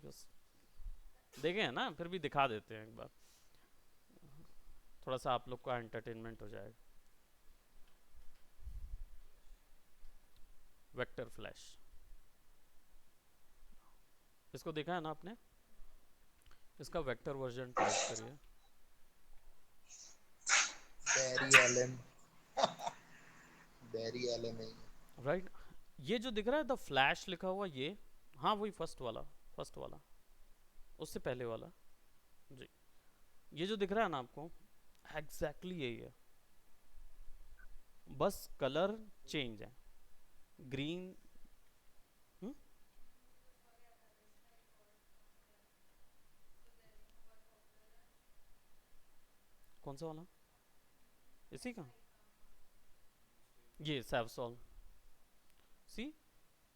Just देखे हैं ना, फिर भी दिखा देते हैं एक बार, थोड़ा सा आप लोग का एंटरटेनमेंट हो जाएगा। वेक्टर फ्लैश, इसको देखा है ना आपने? इसका वेक्टर वर्जन टाइप करिए। बैरी एलन, बैरी एलन है ये। राइट, ये जो दिख रहा है द फ्लैश लिखा हुआ ये, हाँ वही फर्स्ट वाला, फर्स्ट वाला, उससे पहले वाला जी। ये जो दिख रहा है ना आपको, एग्जैक्टली यही है, बस कलर चेंज है, ग्रीन। कौन सा वाला? इसी का, ये सैवसॉल, सी,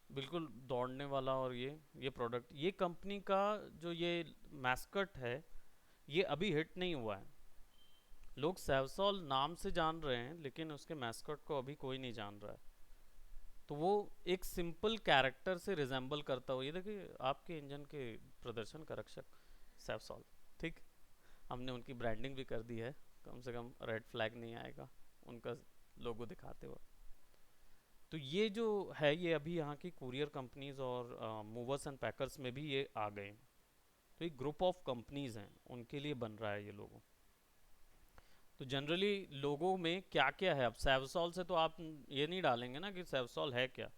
बिल्कुल दौड़ने वाला। और ये प्रोडक्ट, ये कंपनी का जो ये मैस्कट है, ये अभी हिट नहीं हुआ है। लोग सैवसॉल नाम से जान रहे हैं, लेकिन उसके मैस्कट को अभी कोई नहीं जान रहा है। तो वो एक सिंपल कैरेक्टर से रिजेंबल करता हुआ, ये देखिए आपके इंजन के प्रदर्शन का रक्षक सैवसॉल, ठीक। हमने उनकी ब्रांडिंग भी कर दी है, कम से कम रेड फ्लैग नहीं आएगा उनका लोगो दिखाते हुए। तो ये जो है, ये अभी यहाँ की कुरियर कंपनीज और मूवर्स एंड पैकर्स में भी ये आ गए। तो एक ग्रुप ऑफ कंपनीज हैं, उनके लिए बन रहा है ये लोगो। तो जनरली लोगों में क्या क्या है, अब सैवसॉल से तो आप ये नहीं डालेंगे ना कि सैवसॉल है क्या।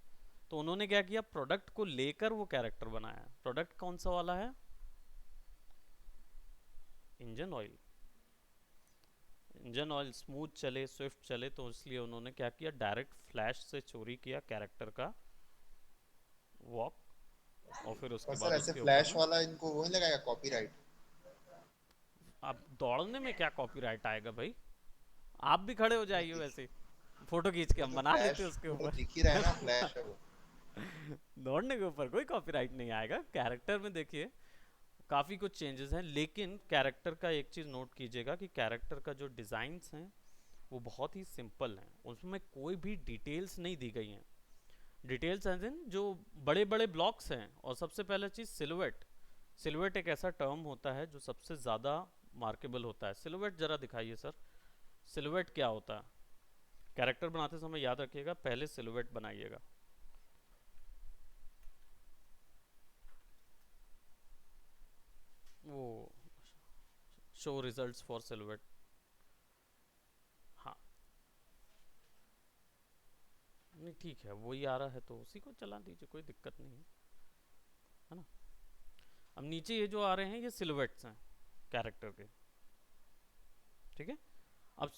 तो उन्होंने क्या किया, प्रोडक्ट को लेकर वो कैरेक्टर बनाया। प्रोडक्ट कौन सा वाला है? Engine oil. Engine oil smooth चले, स्विफ्ट चले, तो इसलिए उन्होंने क्या किया, डायरेक्ट फ्लैश से चोरी किया कैरेक्टर का वॉक, और फिर पर उसके सर बाद ऐसे उसके ऊपर फ्लैश में। वाला इनको वो नहीं लगाएगा कॉपीराइट? अब दौड़ने में क्या कॉपीराइट आएगा भाई, आप भी खड़े हो नहीं जाइए दिख, वैसे, फोटो खींच के वो हम तो बना लेते फ्लैश, उसके वो तो ऊपर। दिख ही रहा है ना, फ्लैश है वो। दौड़ने के ऊपर कोई कॉपीराइट नहीं आएगा, कैरेक्टर में देखिए काफ़ी कुछ चेंजेस हैं। लेकिन कैरेक्टर का एक चीज़ नोट कीजिएगा कि कैरेक्टर का जो डिज़ाइंस हैं वो बहुत ही सिंपल हैं, उसमें कोई भी डिटेल्स नहीं दी गई हैं। डिटेल्स एज इन जो बड़े बड़े ब्लॉक्स हैं। और सबसे पहला चीज़ सिलुएट। सिलुएट एक ऐसा टर्म होता है जो सबसे ज़्यादा मार्केबल होता है। सिलुएट ज़रा दिखाइए सर, सिलुएट क्या होता है? कैरेक्टर बनाते समय याद रखिएगा, पहले सिलुएट बनाइएगा। वो शो रिजल्ट्स फॉर सिलुएट, हाँ। नहीं ठीक है, वही आ रहा है तो उसी को चला दीजिए, कोई दिक्कत नहीं है ना। अब नीचे ये जो आ रहे हैं ये सिलुएट्स हैं कैरेक्टर के, ठीक है। अब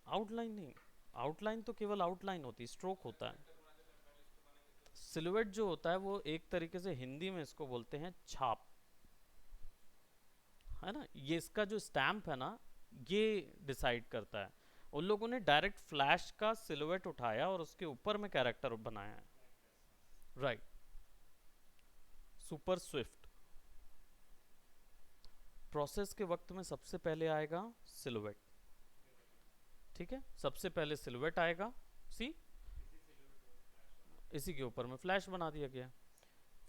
आउटलाइन नहीं, आउटलाइन तो केवल आउटलाइन होती है, स्ट्रोक होता है। सिलुएट जो होता है वो एक तरीके से हिंदी में इसको बोलते हैं छाप, है ना। ये इसका जो स्टैम्प है ना, ये डिसाइड करता है। उन लोगों ने डायरेक्ट फ्लैश का सिलुएट उठाया और उसके ऊपर में कैरेक्टर बनाया है। राइट, सुपर स्विफ्ट प्रोसेस के वक्त में सबसे पहले आएगा सिलुएट, ठीक है, सबसे पहले सिलुएट आएगा। सी, इसी के ऊपर में फ्लैश बना दिया गया।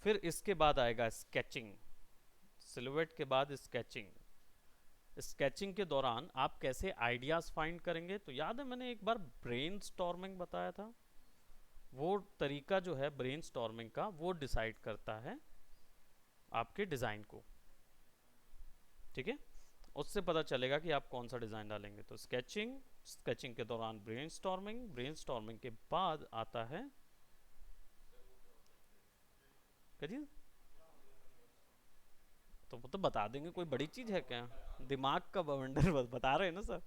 फिर इसके बाद आएगा स्केचिंग, सिलुएट के बाद स्केचिंग। स्केचिंग के दौरान आप कैसे आइडियाज फाइंड करेंगे, तो याद है मैंने एक बार ब्रेन स्टॉर्मिंग बताया था। वो तरीका जो है ब्रेन स्टॉर्मिंग का, वो डिसाइड करता है आपके डिज़ाइन को, ठीक है। उससे पता चलेगा कि आप कौन सा डिज़ाइन डालेंगे। तो स्केचिंग, स्केचिंग के दौरान ब्रेन स्टॉर्मिंग, ब्रेन स्टॉर्मिंग के बाद आता है, करिए, तो वो तो बता देंगे, कोई बड़ी चीज़ है क्या, दिमाग का बवंडर बता रहे हैं ना सर।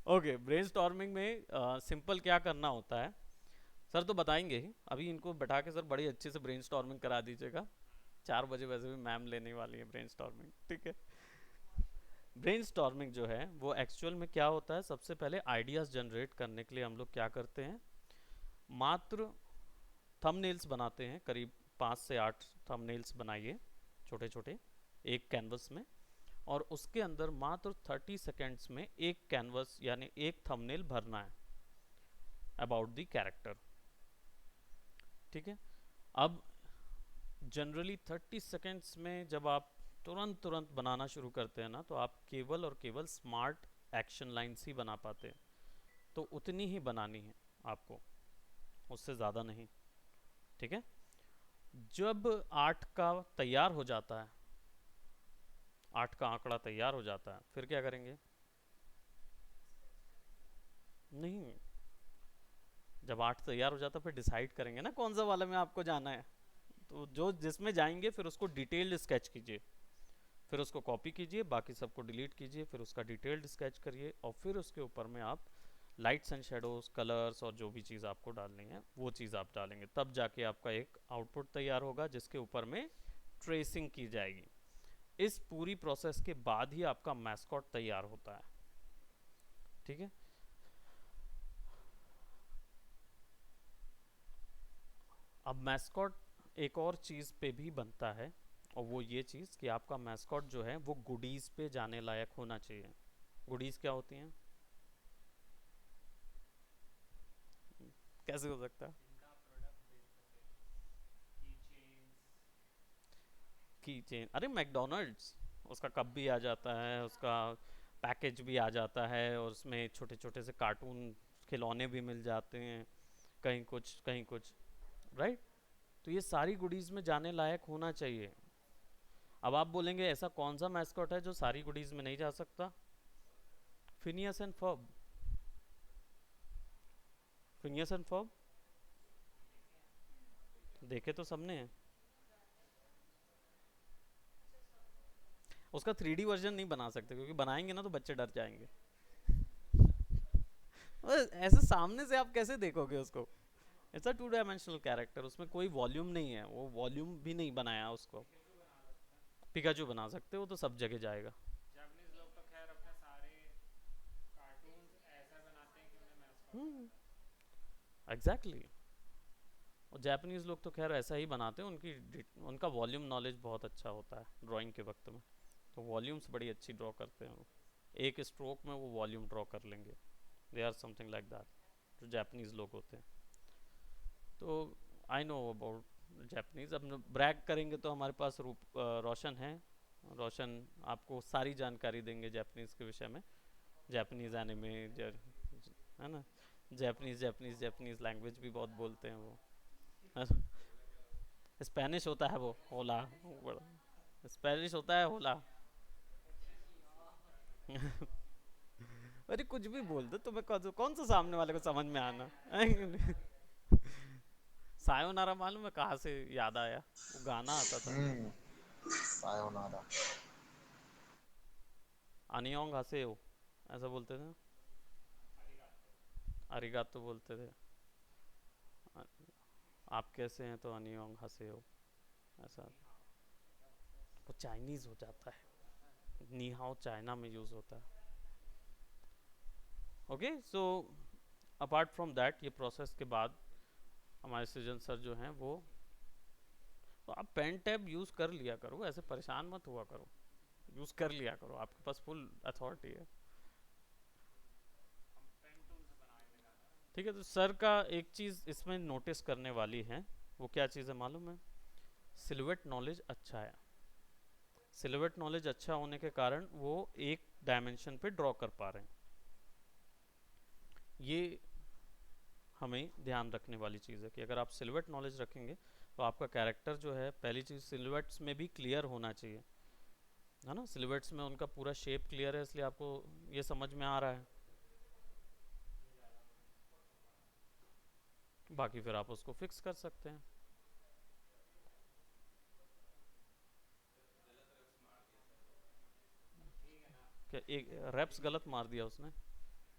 ओके, ब्रेन स्टॉर्मिंग में सिंपल क्या करना होता है, सर तो बताएंगे ही, अभी इनको बैठा के सर बड़ी अच्छे से ब्रेन स्टॉर्मिंग करा दीजिएगा। 4 बजे वैसे भी मैम लेने वाली है ब्रेन स्टॉर्मिंग, ठीक है। ब्रेन स्टॉर्मिंग जो है वो एक्चुअल में क्या होता है, सबसे पहले आइडियाज़ जनरेट करने के लिए हम लोग क्या करते हैं, मात्र थंबनेल्स बनाते हैं, करीब 5 से 8 थंबनेल्स बनाइए, छोटे छोटे, एक कैनवस में। और उसके अंदर मात्र 30 सेकेंड्स में एक कैनवस यानी एक थंबनेल भरना है अबाउट द कैरेक्टर, ठीक है। अब जनरली 30 सेकेंड्स में जब आप तुरंत तुरंत बनाना शुरू करते हैं ना, तो आप केवल और केवल स्मार्ट एक्शन लाइन्स ही बना पाते हैं। तो उतनी ही बनानी है आपको, उससे ज़्यादा नहीं। ठीक है। जब 8 का तैयार हो जाता है, 8 का आंकड़ा तैयार हो जाता है, फिर क्या करेंगे? नहीं, जब 8 तैयार हो जाता है फिर डिसाइड करेंगे ना कौन सा वाला में आपको जाना है। तो जो जिसमें जाएंगे फिर उसको डिटेल्ड स्केच कीजिए, फिर उसको कॉपी कीजिए, बाकी सबको डिलीट कीजिए, फिर उसका डिटेल्ड स्केच करिए, और फिर उसके ऊपर में आप लाइट्स एंड शेडोज, कलर्स और जो भी चीज़ आपको डालनी है वो चीज़ आप डालेंगे, तब जाके आपका एक आउटपुट तैयार होगा जिसके ऊपर में ट्रेसिंग की जाएगी। इस पूरी प्रोसेस के बाद ही आपका मैस्कॉट तैयार होता है। ठीक है। अब मैस्कॉट एक और चीज़ पे भी बनता है, और वो ये चीज़ कि आपका मैस्कॉट जो है वो गुडीज़ पे जाने लायक होना चाहिए। गुडीज़ क्या होती हैं? कैसे हो सकता है? की चेन, अरे मैकडोनल्ड्स, उसका कप भी आ जाता है, उसका पैकेज भी आ जाता है, और उसमें छोटे छोटे से कार्टून खिलौने भी मिल जाते हैं, कहीं कुछ कहीं कुछ, राइट। तो ये सारी गुडीज़ में जाने लायक होना चाहिए। अब आप बोलेंगे ऐसा कौन सा मैस्कॉट है जो सारी गुडीज़ में नहीं जा सकता? Phineas and Ferb. Phineas and Ferb देखे तो सबने हैं। उसका 3D वर्जन नहीं बना सकते, क्योंकि बनाएंगे ना तो बच्चे डर जाएंगे। ऐसे सामने से आप कैसे देखोगे उसको? इट्स अ 2 डायमेंशनल कैरेक्टर, उसमें कोई वॉल्यूम नहीं है, वो वॉल्यूम भी नहीं बनाया उसको। पिकाचू बना सकते हो, तो सब जगह जाएगा। हम्म, एग्जैक्टली exactly। और जापानीज लोग तो खैर ऐसा ही बनाते हैं, उनका वॉल्यूम नॉलेज बहुत अच्छा होता है ड्राइंग के वक्त में, तो वॉल्यूम्स बड़ी अच्छी ड्रॉ करते हैं वो, एक स्ट्रोक में वो वॉल्यूम ड्रॉ कर लेंगे। They are something like that, जो जापानीज लोग होते हैं। तो आई नो अबाउट जापानीज। अब ब्रैग करेंगे तो हमारे पास रोशन है। रोशन आपको सारी जानकारी देंगे जापानीज के विषय में, जापानीज एनिमे, है ना, जापानीज जापानीज जापानीज लैंग्वेज भी बहुत बोलते हैं वो। स्पेनिश होता है वो होला, स्पेनिश होता है होला। अरे कुछ भी बोल दो, तुम्हें कौन सा सामने वाले को समझ में आना। सायोनारा मालूम है कहाँ से याद आया? वो गाना आता था, सायोनारा। अनियोंग हासेओ, ऐसा बोलते थे। अरिगातो बोलते थे। अ- आप कैसे हैं, तो अनियोंग हासेओ, ऐसा। वो चाइनीज हो जाता है, नीहाओ चाइना में यूज होता है। Okay, so apart from that, ये प्रोसेस के बाद हमारे सृजन सर जो हैं वो, तो आप पेन टैब यूज़ कर लिया करो, ऐसे परेशान मत हुआ करो, यूज़ कर लिया करो, आपके पास फुल अथॉरिटी है। ठीक है। तो सर का एक चीज़ इसमें नोटिस करने वाली है, वो क्या चीज़ है मालूम है? सिलुएट नॉलेज अच्छा है। सिलुएट नॉलेज अच्छा होने के कारण वो एक डायमेंशन पे ड्रॉ कर पा रहे हैं। ये हमें ध्यान रखने वाली चीज़ है कि अगर आप सिलुएट नॉलेज रखेंगे तो आपका कैरेक्टर जो है, पहली चीज़ सिलुएट्स में भी क्लियर होना चाहिए, है ना। सिलुएट्स में उनका पूरा शेप क्लियर है, इसलिए आपको ये समझ में आ रहा है। बाकी फिर आप उसको फिक्स कर सकते हैं। क्या एक रेप्स गलत मार दिया उसने?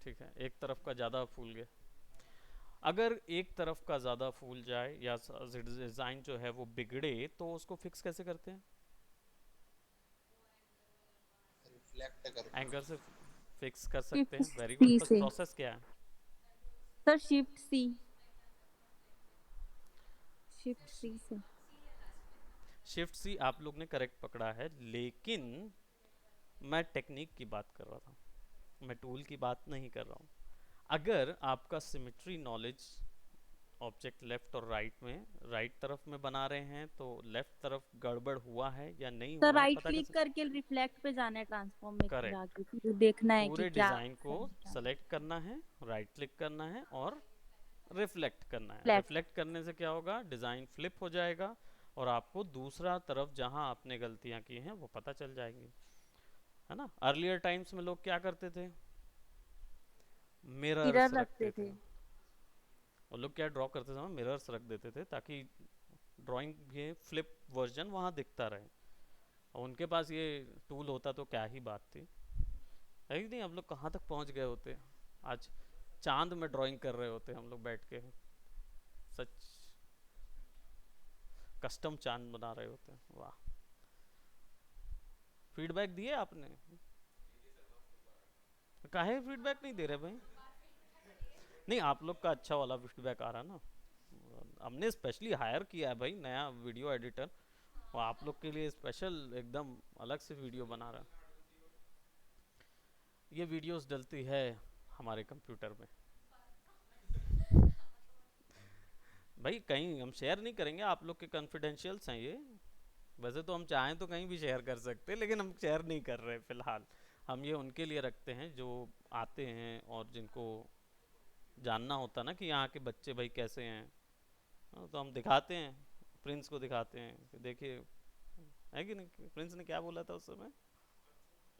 ठीक है, एक तरफ का ज़्यादा फूल गया। अगर एक तरफ का ज़्यादा फूल जाए या डिज़ाइन जो है वो बिगड़े, तो उसको फिक्स कैसे करते हैं? रिफ्लेक्ट करके। एंकर से फिक्स कर सकते शिफ्ट हैं। Very good. सी बस से। प्रोसेस क्या है? Sir shift C, shift C से। शिफ्ट सी आप लोग ने करेक्ट पकड़ा है, लेकिन मैं टेक्निक की बात कर रहा था, मैं टूल की बात नहीं कर रहा हूँ। अगर आपका सिमेट्री नॉलेज ऑब्जेक्ट लेफ्ट और राइट में, राइट तरफ में बना रहे हैं तो लेफ्ट तरफ गड़बड़ हुआ है या नहीं सर हुआ है राइट पता क्लिक कैसे। करके रिफ्लेक्ट पे जाना है ट्रांसफॉर्म में करेक्ट। जाके, फिर देखना है कि पूरे क्या डिज़ाइन को क्या सेलेक्ट करना है, राइट क्लिक करना है और रिफ्लेक्ट करना है। फ्लैट। रिफ्लेक्ट करने से क्या होगा, डिज़ाइन फ्लिप हो जाएगा और आपको दूसरा तरफ जहां आपने गलतियां की हैं वो पता चल जाएंगी, है ना। अर्लियर टाइम्स में लोग क्या करते थे, मिरर्स मिरर रखते रखते थे। थे। वो लोग क्या ड्रॉ करते समय मिरर्स रख देते थे ताकि ड्राइंग के फ्लिप वर्जन वहां दिखता रहे। और उनके पास ये टूल होता तो क्या ही बात थी, है कि नहीं। हम लोग कहाँ तक पहुंच गए होते आज, चांद में ड्राइंग कर रहे होते हम लोग बैठ के, सच कस्टम चांद बना रहे होते हैं। वाह। फीडबैक दिए आपने, काहे फीडबैक नहीं दे रहे भाई। नहीं, आप लोग का अच्छा वाला फीडबैक आ रहा है ना। हमने स्पेशली हायर किया है भाई नया वीडियो एडिटर, और आप लोग के लिए स्पेशल एकदम अलग से वीडियो बना रहा है। ये वीडियोस डलती है हमारे कंप्यूटर में भाई, कहीं हम शेयर नहीं करेंगे, आप लोग के कॉन्फिडेंशियल्स हैं ये। वैसे तो हम चाहें तो कहीं भी शेयर कर सकते हैं, लेकिन हम शेयर नहीं कर रहे फिलहाल। हम ये उनके लिए रखते हैं जो आते हैं और जिनको जानना होता ना कि यहाँ के बच्चे भाई कैसे हैं। हाँ, तो हम दिखाते हैं, प्रिंस को दिखाते हैं कि देखिए, है कि नहीं। प्रिंस ने क्या बोला था उस समय,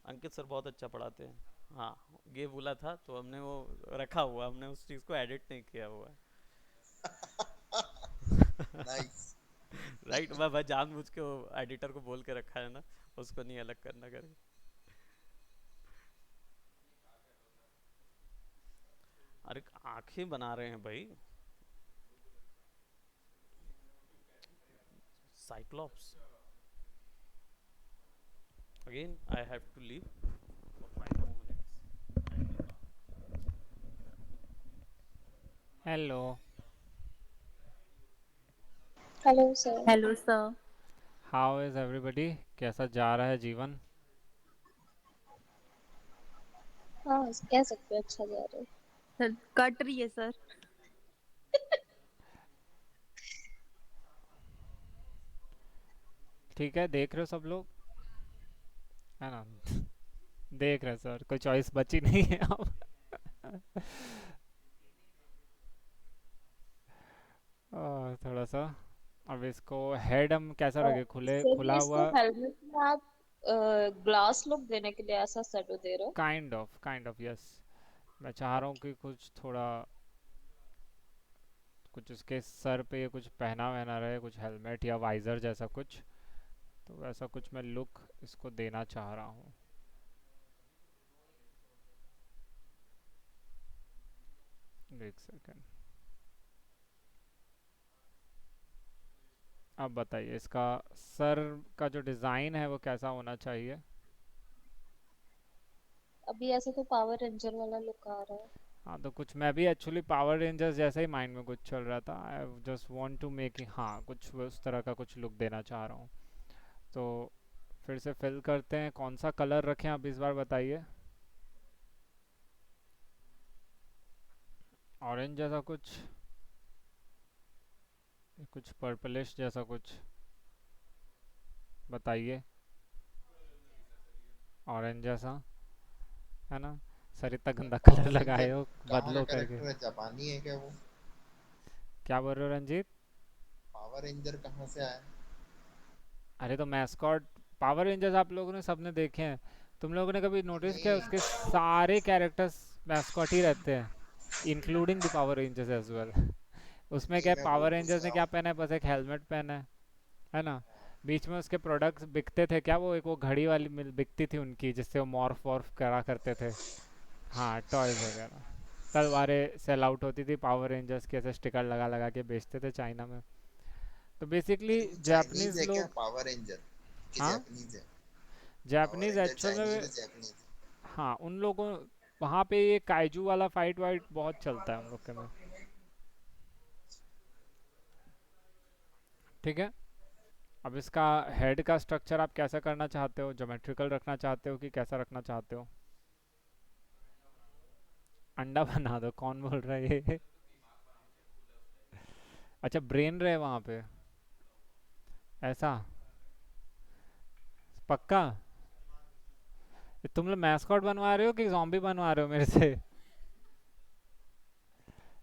अंकित सर बहुत अच्छा पढ़ाते हैं, हाँ ये बोला था। तो हमने वो रखा हुआ, हमने उस चीज़ को एडिट नहीं किया हुआ है। नाइस। राइट, मैं भाई जानबूझ के वो एडिटर को बोल के रखा है ना, उसको नहीं अलग करना करे। अरे आंखें बना रहे हैं भाई, Cyclops. Again I have to leave for 5 more minutes। Hello. Hello sir. Hello sir. How is everybody, कैसा जा रहा है जीवन? हाँ, कह सकते हो अच्छा जा रहा है। सर कट रही है सर। ठीक है, देख रहे हो सब लोग, है ना? देख रहे हैं सर, कोई चॉइस बची नहीं है अब। थोड़ा सा, अब इसको हेड हम कैसा रखे, खुले सर खुला ये हुआ? इसको हेलमेट में आप ग्लास लुक देने के लिए ऐसा शेडो दे रहे हो। Kind of yes. मैं चाह रहा हूँ कि कुछ थोड़ा, कुछ उसके सर पे कुछ पहना वहना रहे, कुछ हेलमेट या वाइजर जैसा कुछ, तो वैसा कुछ मैं लुक इसको देना चाह रहा हूँ। एक सेकेंड, अब बताइए इसका सर का जो डिज़ाइन है वो कैसा होना चाहिए? अभी ऐसे तो पावर रेंजर वाला लुक आ रहा है। हाँ, तो कुछ मैं भी एक्चुअली पावर रेंजर्स जैसा ही माइंड में कुछ चल रहा था। I just want to make, हाँ कुछ उस तरह का कुछ लुक देना चाह रहा हूँ। तो फिर से फिल करते हैं, कौन सा कलर रखें आप इस बार बताइए। ऑरेंज जैसा कुछ, कुछ पर्पलिश जैसा कुछ, बताइए। ऑरेंज जैसा, है ना? सर इतना गंदा कलर पावर रेंजर लगाए हो, कहाँ का बदलो करके। कैरेक्टर है, जापानी है क्या वो? क्या बोल रहे हो रंजीत? पावर रेंजर कहाँ से आया? अरे तो मैस्कॉट, पावर रेंजर्स आप लोगों ने सबने देखे हैं। तुम लोगों ने कभी नोटिस किया नहीं उसके सारे कैरेक्टर्स मैस्कॉट ही रहते हैं, including the Power Rangers as well. उसमें क्या नहीं, है, मैं वही पावर पूछ रेंजर्स ने रहा क्या हूँ। पहना है, बस एक हेलमेट पहना है ना? बीच में उसके प्रोडक्ट्स बिकते थे क्या, वो एक वो घड़ी वाली मिल बिकती थी उनकी, जिससे वो मॉर्फ वॉर्फ करा करते थे। हाँ, टॉयज वगैरह। तलवारें सेल आउट होती थी पावर रेंजर्स के, ऐसे स्टिकर लगा लगा के बेचते थे चाइना में। तो बेसिकली अरे वो चाइनीज जापानीज है क्या लोग, पावर रेंजर, कि हाँ जापानीज है? Power Japanese ranger actual Chinese में, है जापानीज? हाँ उन लोगों, वहाँ पे ये काइजू वाला फाइट वाइट बहुत चलता है उन लोग के में। ठीक है, अब इसका हेड का स्ट्रक्चर आप कैसा करना चाहते हो, ज्योमेट्रिकल रखना चाहते हो कि कैसा रखना चाहते हो? अंडा बना दो, कौन बोल रहा है ये? अच्छा ब्रेन रहे वहाँ पे, ऐसा? पक्का? ये तुम लोग मैस्कॉट बनवा रहे हो कि जॉम्बी बनवा रहे हो मेरे से?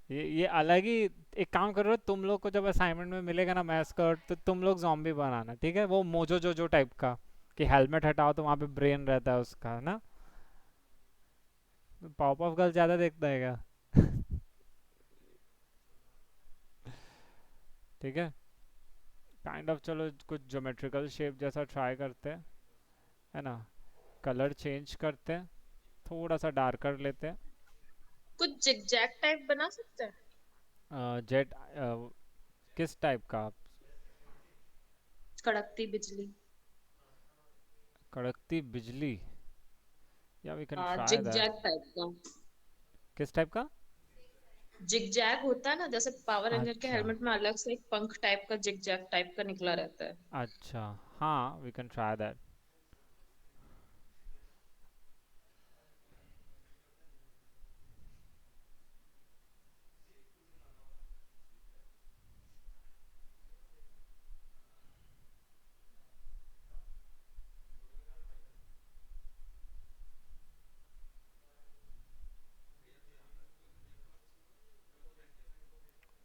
ये अलग ही। एक काम करो, तुम लोग को जब असाइनमेंट में मिलेगा ना मैस्कॉट, तो तुम लोग जॉम्बी बनाना, ठीक है? वो मोजो जोजो टाइप का, कि हेलमेट हटाओ तो वहाँ पे ब्रेन रहता है उसका, है ना? पॉप ऑफ गर्ल ज्यादा देखता है क्या? ठीक है, काइंड ऑफ। चलो कुछ ज्योमेट्रिकल शेप जैसा ट्राई करते हैं, है ना? कलर चेंज करते हैं, थोड़ा सा डार्कर लेते हैं। कुछ जिगजैग टाइप बना सकते हैं। जेट, किस टाइप का? कड़कती बिजली। कड़कती बिजली? या वी कैन हाँ, ट्राई दैट। जिगजैग टाइप का। किस टाइप का? जिगजैग होता है ना, जैसे पावर रेंजर के अच्छा, हेलमेट में अलग से एक पंख टाइप का जिगजैग टाइप का निकला रहता है। अच्छा, हाँ वी कैन ट्राई दैट।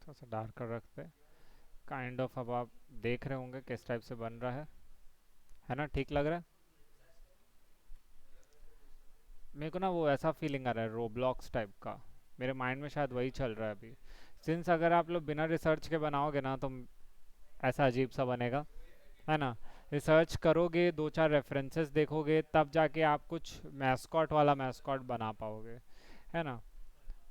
थोड़ा सा डार्कर रखते हैं, काइंड ऑफ। अब आप देख रहे होंगे किस टाइप से बन रहा है ना? ठीक लग रहा है? मेरे को ना वो ऐसा फीलिंग आ रहा है रोब्लॉक्स टाइप का, मेरे माइंड में शायद वही चल रहा है अभी। सिंस अगर आप लोग बिना रिसर्च के बनाओगे ना, तो ऐसा अजीब सा बनेगा, है ना? रिसर्च करोगे, दो चार रेफरेंसेस देखोगे, तब जाके आप कुछ मैस्कॉट वाला मैस्कॉट बना पाओगे, है ना?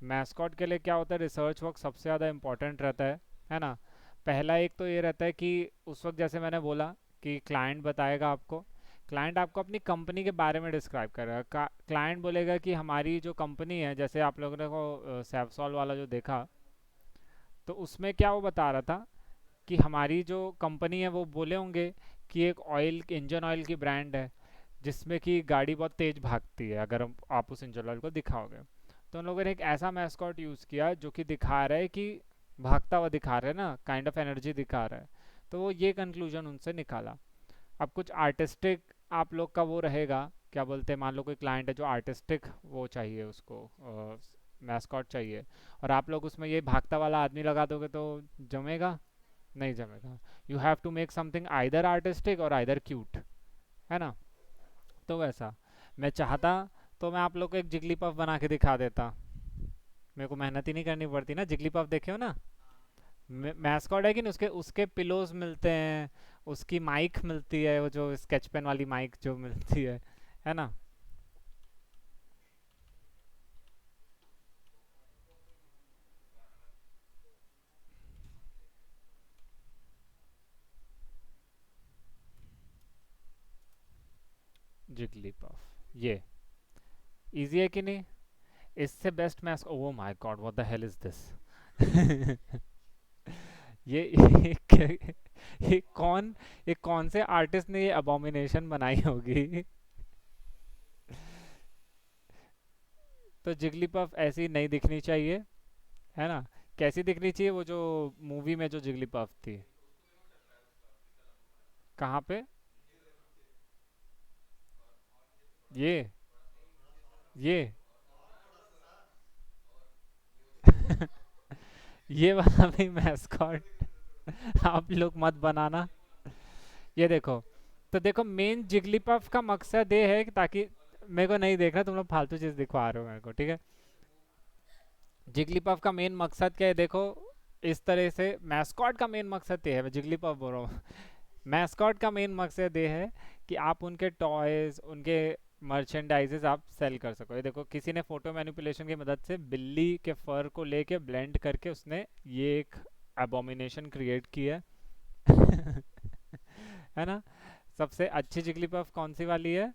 मैस्कॉट के लिए क्या होता है, रिसर्च वर्क सबसे ज़्यादा इंपॉर्टेंट रहता है ना? पहला एक तो ये रहता है कि उस वक्त जैसे मैंने बोला कि क्लाइंट बताएगा आपको, क्लाइंट आपको अपनी कंपनी के बारे में डिस्क्राइब करेगा। क्लाइंट बोलेगा कि हमारी जो कंपनी है, जैसे आप लोगों ने को सैवसॉल वाला जो देखा, तो उसमें क्या वो बता रहा था कि हमारी जो कंपनी है, वो बोले होंगे कि एक ऑयल, इंजन ऑयल की ब्रांड है, जिसमें कि गाड़ी बहुत तेज़ भागती है अगर आप उस इंजन ऑयल को दिखाओगे। तो उन लोगों ने एक ऐसा मैस्कॉट यूज़ किया जो कि दिखा रहा है कि भागता हुआ दिखा रहा है ना, काइंड ऑफ एनर्जी दिखा रहा है। तो वो ये कंक्लूजन उनसे निकाला। अब कुछ आर्टिस्टिक आप लोग का वो रहेगा, क्या बोलते हैं, मान लो कोई क्लाइंट है जो आर्टिस्टिक वो चाहिए उसको, मैस्कॉट चाहिए, और आप लोग उसमें ये भागता वाला आदमी लगा दोगे तो जमेगा? नहीं जमेगा। You have to make something either artistic और आइदर क्यूट, है ना? तो वैसा मैं चाहता, तो मैं आप लोग को एक जिगली पफ बना के दिखा देता। मेरे को मेहनत ही नहीं करनी पड़ती ना। जिगली पफ देखे हो ना? मैस्कॉट है कि नहीं, उसके उसके पिलोज मिलते हैं, उसकी माइक मिलती है, वो जो स्केच पेन वाली माइक जो मिलती है ना? जिगली पफ ये इजी है कि नहीं? इससे best मैस्क, oh my God, what the hell is this? ये ये कौन, ये कौन से आर्टिस्ट ने ये अबोमिनेशन बनाई होगी? तो जिगली पफ ऐसी नहीं दिखनी चाहिए, है ना? कैसी दिखनी चाहिए? वो जो मूवी में जो जिगली पफ थी। कहाँ पे? ये ये ये वाला भी मैस्कॉट आप लोग मत बनाना। ये देखो, तो देखो मेन जिगली पफ का मकसद ये है कि ताकि, मेरे को नहीं देखना, तुम लोग फालतू चीज दिखवा रहे हो मेरे को, ठीक है? जिगली पफ का मेन मकसद क्या है, देखो इस तरह से। मैस्कॉट का मेन मकसद ये है, मैं जिगली पफ बोल रहा हूँ। मैस्कॉट का मेन मकसद ये है कि आप उनके टॉयज, उनके मर्चेंडाइजेस आप सेल कर सको। ये देखो, किसी ने फोटो मैनिपुलेशन की मदद से बिल्ली के फर को लेके ब्लेंड करके उसने ये एक एबोमिनेशन क्रिएट की है। है ना? सबसे अच्छी जिगली पफ कौन सी वाली है?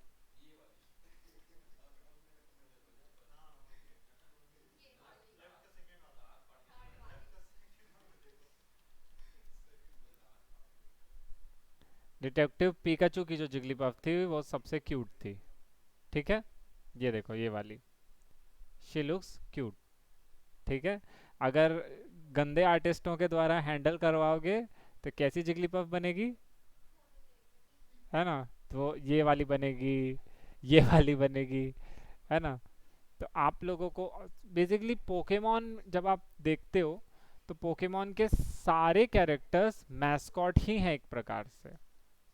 डिटेक्टिव पिकाचू की जो जिगली पफ थी वो सबसे क्यूट थी, ठीक है? ये देखो ये वाली, शी लुक्स क्यूट, ठीक है? अगर गंदे आर्टिस्टों के द्वारा हैंडल करवाओगे तो कैसी जिगलीपफ बनेगी, है ना। तो ये वाली बनेगी, ये वाली बनेगी, है ना। तो आप लोगों को बेसिकली पोकेमॉन जब आप देखते हो तो पोकेमॉन के सारे कैरेक्टर्स मैस्कॉट ही हैं एक प्रकार से,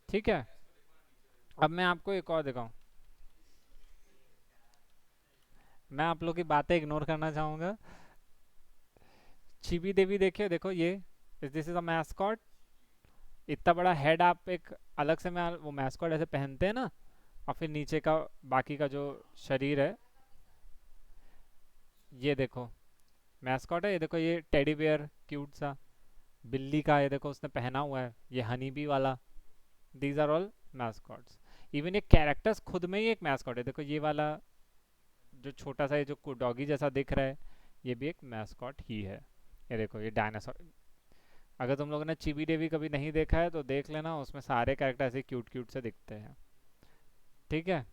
ठीक है। अब मैं आपको एक और दिखाऊं, मैं आप लोग की बातें इग्नोर करना चाहूंगा। चिबी देवी देखिए, देखो ये दिस इज अ मैस्कॉट। इतना बड़ा हेड आप एक अलग से मैं वो मैस्कॉट ऐसे पहनते हैं ना, और फिर नीचे का बाकी का जो शरीर है, ये देखो मैस्कॉट है। ये देखो ये टेडी बियर क्यूट सा बिल्ली का, ये देखो उसने पहना हुआ है, ये हनी बी वाला। These are all mascots. Even ये कैरेक्टर्स खुद में ही एक मैस्कॉट है। देखो ये वाला जो छोटा सा, ये जो डॉगी जैसा दिख रहा है, ये भी एक मैस्कॉट ही है। ये देखो ये डायनासोर। अगर तुम लोगों ने चिबी देवी कभी नहीं देखा है तो देख लेना, उसमें सारे कैरेक्टर ऐसे क्यूट क्यूट से दिखते हैं, ठीक है।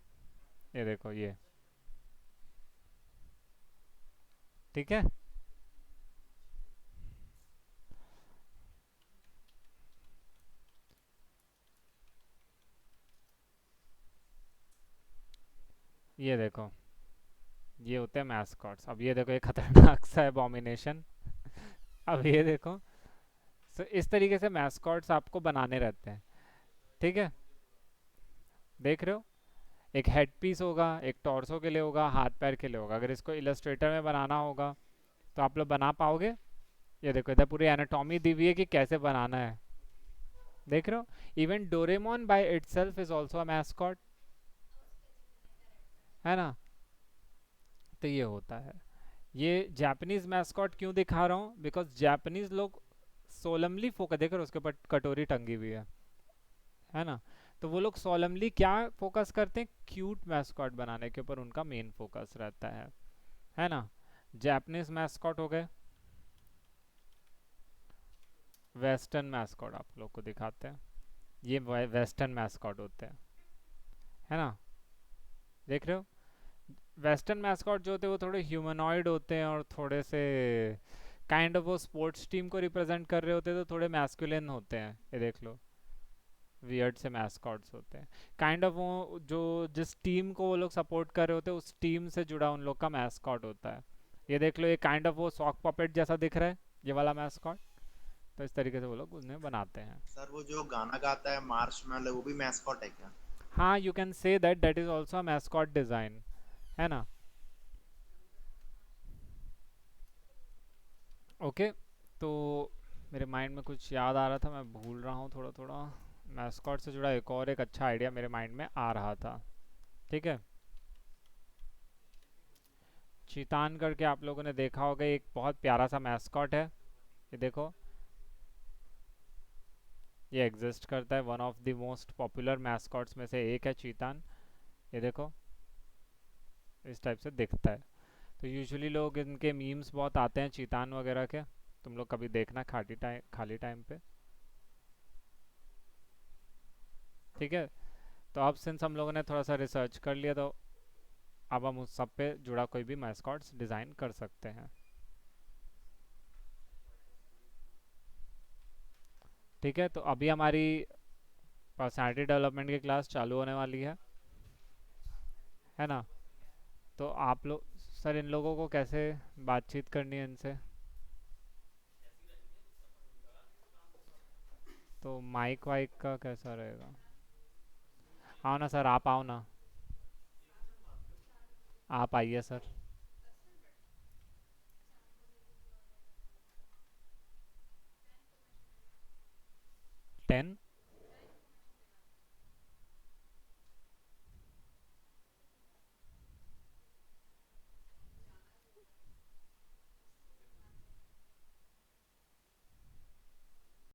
ये देखो ये, ठीक है। ये देखो ये होते हैं मैस्कॉट्स। अब ये देखो ये खतरनाक सा एबोमिनेशन। अब ये देखो, so, इस तरीके से मैस्कॉट्स आपको बनाने रहते हैं, ठीक है। देख रहे हो, एक हेड पीस होगा, एक टॉर्सो के लिए होगा, हाथ पैर के लिए होगा। अगर इसको इलस्ट्रेटर में बनाना होगा तो आप लोग बना पाओगे। ये देखो इधर पूरी एनाटॉमी दी हुई है कि कैसे बनाना है, देख रहे हो। Even Doraemon by itself is also a mascot, है ना। तो ये होता है। ये जापानीज मैस्कॉट क्यों दिखा रहा हूँ, बिकॉज जापानीज लोग सोलमली फोकस, देखो उसके ऊपर कटोरी टंगी हुई है ना। तो वो लोग सोलमली क्या फोकस करते हैं, क्यूट मैस्कॉट बनाने के ऊपर उनका मेन फोकस रहता है ना। जापानीज मैस्कॉट हो गए। वेस्टर्न मैस्कॉट आप लोग को दिखाते हैं, ये वेस्टर्न मैस्कॉट होते हैं, है ना। देख रहे हो, वेस्टर्न मैस्कॉट जो होते हैं वो थोड़े ह्यूमनॉइड होते हैं और थोड़े से काइंड ऑफ वो स्पोर्ट्स टीम को रिप्रेजेंट कर रहे होते हैं, तो थोड़े मैस्कुलिन होते हैं। ये देख लो, वियर्ड से मैस्कॉट्स होते हैं। काइंड ऑफ वो जो जिस टीम को वो लोग सपोर्ट कर रहे होते हैं उस टीम से जुड़ा उन लोग का मैस्कॉट होता है। ये देख लो, ये काइंड ऑफ वो सॉक पपेट जैसा दिख रहा है, ये वाला मैस्कॉट। तो इस तरीके से वो लोग उन्हें बनाते हैं। सर वो जो गाना गाता है मार्शमैलो, वो भी मैस्कॉट है क्या? हाँ, you can say that that is also a mascot design, है ना। ओके, तो मेरे माइंड में कुछ याद आ रहा था, मैं भूल रहा हूँ थोड़ा थोड़ा। मैस्कॉट से जुड़ा एक और एक अच्छा आइडिया मेरे माइंड में आ रहा था, ठीक है। चीतान करके आप लोगों ने देखा होगा, एक बहुत प्यारा सा मैस्कॉट है। ये देखो, ये एग्जिस्ट करता है, one of the most popular mascots में से एक है चीतान। ये देखो इस टाइप से दिखता है। तो यूजुअली लोग इनके मीम्स बहुत आते हैं चीतान वगैरह के, तुम लोग कभी देखना खाली टाइम पे, ठीक है। तो अब सिंस हम लोगों ने थोड़ा सा रिसर्च कर लिया, तो अब हम उस सब पे जुड़ा कोई भी मैस्कॉट्स डिज़ाइन कर सकते हैं, ठीक है। तो अभी हमारी पर्सनालिटी डेवलपमेंट की क्लास चालू होने वाली है ना। तो आप लोग सर, इन लोगों को कैसे बातचीत करनी है इनसे, तो माइक वाइक का कैसा रहेगा। आओ ना सर, आप आओ ना, आप आइए सर। 10